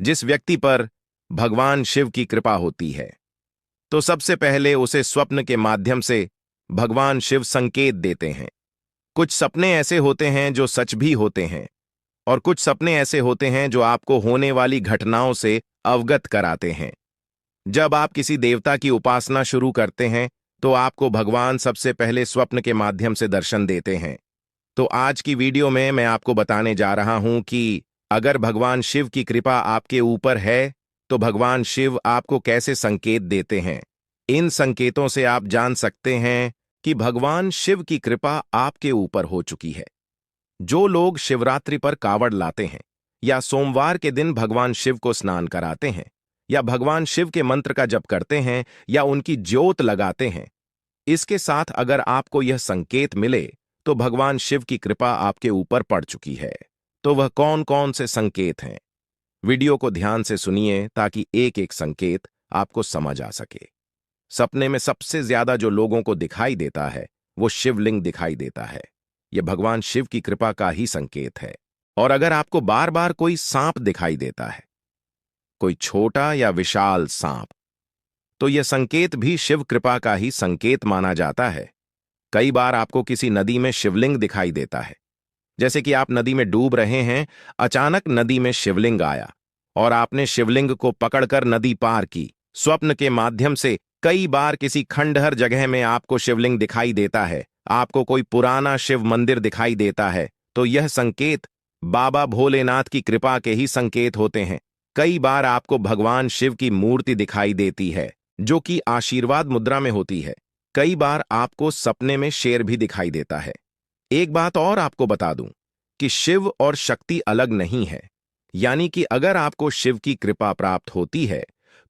जिस व्यक्ति पर भगवान शिव की कृपा होती है, तो सबसे पहले उसे स्वप्न के माध्यम से भगवान शिव संकेत देते हैं। कुछ सपने ऐसे होते हैं जो सच भी होते हैं, और कुछ सपने ऐसे होते हैं जो आपको होने वाली घटनाओं से अवगत कराते हैं। जब आप किसी देवता की उपासना शुरू करते हैं, तो आपको भगवान सबसे पहले स्वप्न के माध्यम से दर्शन देते हैं। तो आज की वीडियो में मैं आपको बताने जा रहा हूं कि अगर भगवान शिव की कृपा आपके ऊपर है, तो भगवान शिव आपको कैसे संकेत देते हैं। इन संकेतों से आप जान सकते हैं कि भगवान शिव की कृपा आपके ऊपर हो चुकी है। जो लोग शिवरात्रि पर कावड़ लाते हैं, या सोमवार के दिन भगवान शिव को स्नान कराते हैं, या भगवान शिव के मंत्र का जप करते हैं, या उनकी ज्योत लगाते हैं, इसके साथ अगर आपको यह संकेत मिले तो भगवान शिव की कृपा आपके ऊपर पड़ चुकी है। तो वह कौन कौन से संकेत हैं? वीडियो को ध्यान से सुनिए ताकि एक एक संकेत आपको समझ आ सके। सपने में सबसे ज्यादा जो लोगों को दिखाई देता है, वो शिवलिंग दिखाई देता है। यह भगवान शिव की कृपा का ही संकेत है। और अगर आपको बार बार कोई सांप दिखाई देता है, कोई छोटा या विशाल सांप, तो यह संकेत भी शिव कृपा का ही संकेत माना जाता है। कई बार आपको किसी नदी में शिवलिंग दिखाई देता है, जैसे कि आप नदी में डूब रहे हैं, अचानक नदी में शिवलिंग आया और आपने शिवलिंग को पकड़कर नदी पार की। स्वप्न के माध्यम से कई बार किसी खंडहर जगह में आपको शिवलिंग दिखाई देता है, आपको कोई पुराना शिव मंदिर दिखाई देता है, तो यह संकेत बाबा भोलेनाथ की कृपा के ही संकेत होते हैं। कई बार आपको भगवान शिव की मूर्ति दिखाई देती है, जो कि आशीर्वाद मुद्रा में होती है। कई बार आपको सपने में शेर भी दिखाई देता है। एक बात और आपको बता दूं कि शिव और शक्ति अलग नहीं है, यानी कि अगर आपको शिव की कृपा प्राप्त होती है,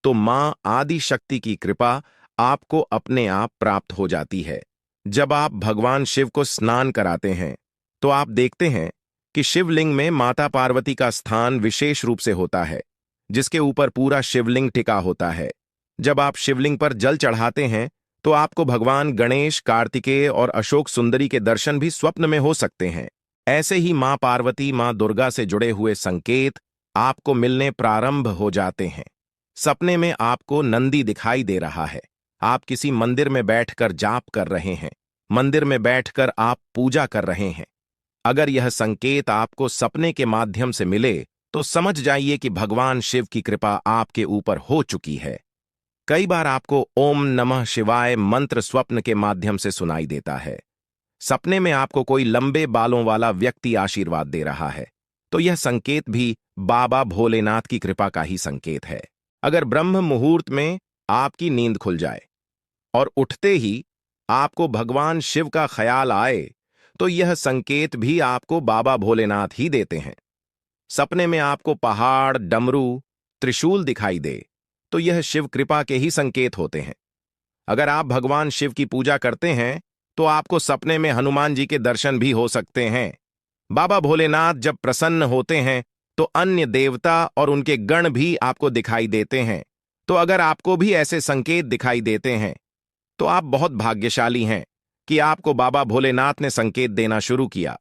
तो मां आदि शक्ति की कृपा आपको अपने आप प्राप्त हो जाती है। जब आप भगवान शिव को स्नान कराते हैं, तो आप देखते हैं कि शिवलिंग में माता पार्वती का स्थान विशेष रूप से होता है, जिसके ऊपर पूरा शिवलिंग टिका होता है। जब आप शिवलिंग पर जल चढ़ाते हैं, तो आपको भगवान गणेश, कार्तिकेय और अशोक सुंदरी के दर्शन भी स्वप्न में हो सकते हैं। ऐसे ही मां पार्वती, मां दुर्गा से जुड़े हुए संकेत आपको मिलने प्रारंभ हो जाते हैं। सपने में आपको नंदी दिखाई दे रहा है, आप किसी मंदिर में बैठकर जाप कर रहे हैं, मंदिर में बैठकर आप पूजा कर रहे हैं। अगर यह संकेत आपको सपने के माध्यम से मिले, तो समझ जाइए कि भगवान शिव की कृपा आपके ऊपर हो चुकी है। कई बार आपको ओम नमः शिवाय मंत्र स्वप्न के माध्यम से सुनाई देता है। सपने में आपको कोई लंबे बालों वाला व्यक्ति आशीर्वाद दे रहा है, तो यह संकेत भी बाबा भोलेनाथ की कृपा का ही संकेत है। अगर ब्रह्म मुहूर्त में आपकी नींद खुल जाए और उठते ही आपको भगवान शिव का ख्याल आए, तो यह संकेत भी आपको बाबा भोलेनाथ ही देते हैं। सपने में आपको पहाड़, डमरू, त्रिशूल दिखाई दे, तो यह शिव कृपा के ही संकेत होते हैं। अगर आप भगवान शिव की पूजा करते हैं, तो आपको सपने में हनुमान जी के दर्शन भी हो सकते हैं। बाबा भोलेनाथ जब प्रसन्न होते हैं, तो अन्य देवता और उनके गण भी आपको दिखाई देते हैं। तो अगर आपको भी ऐसे संकेत दिखाई देते हैं, तो आप बहुत भाग्यशाली हैं कि आपको बाबा भोलेनाथ ने संकेत देना शुरू किया।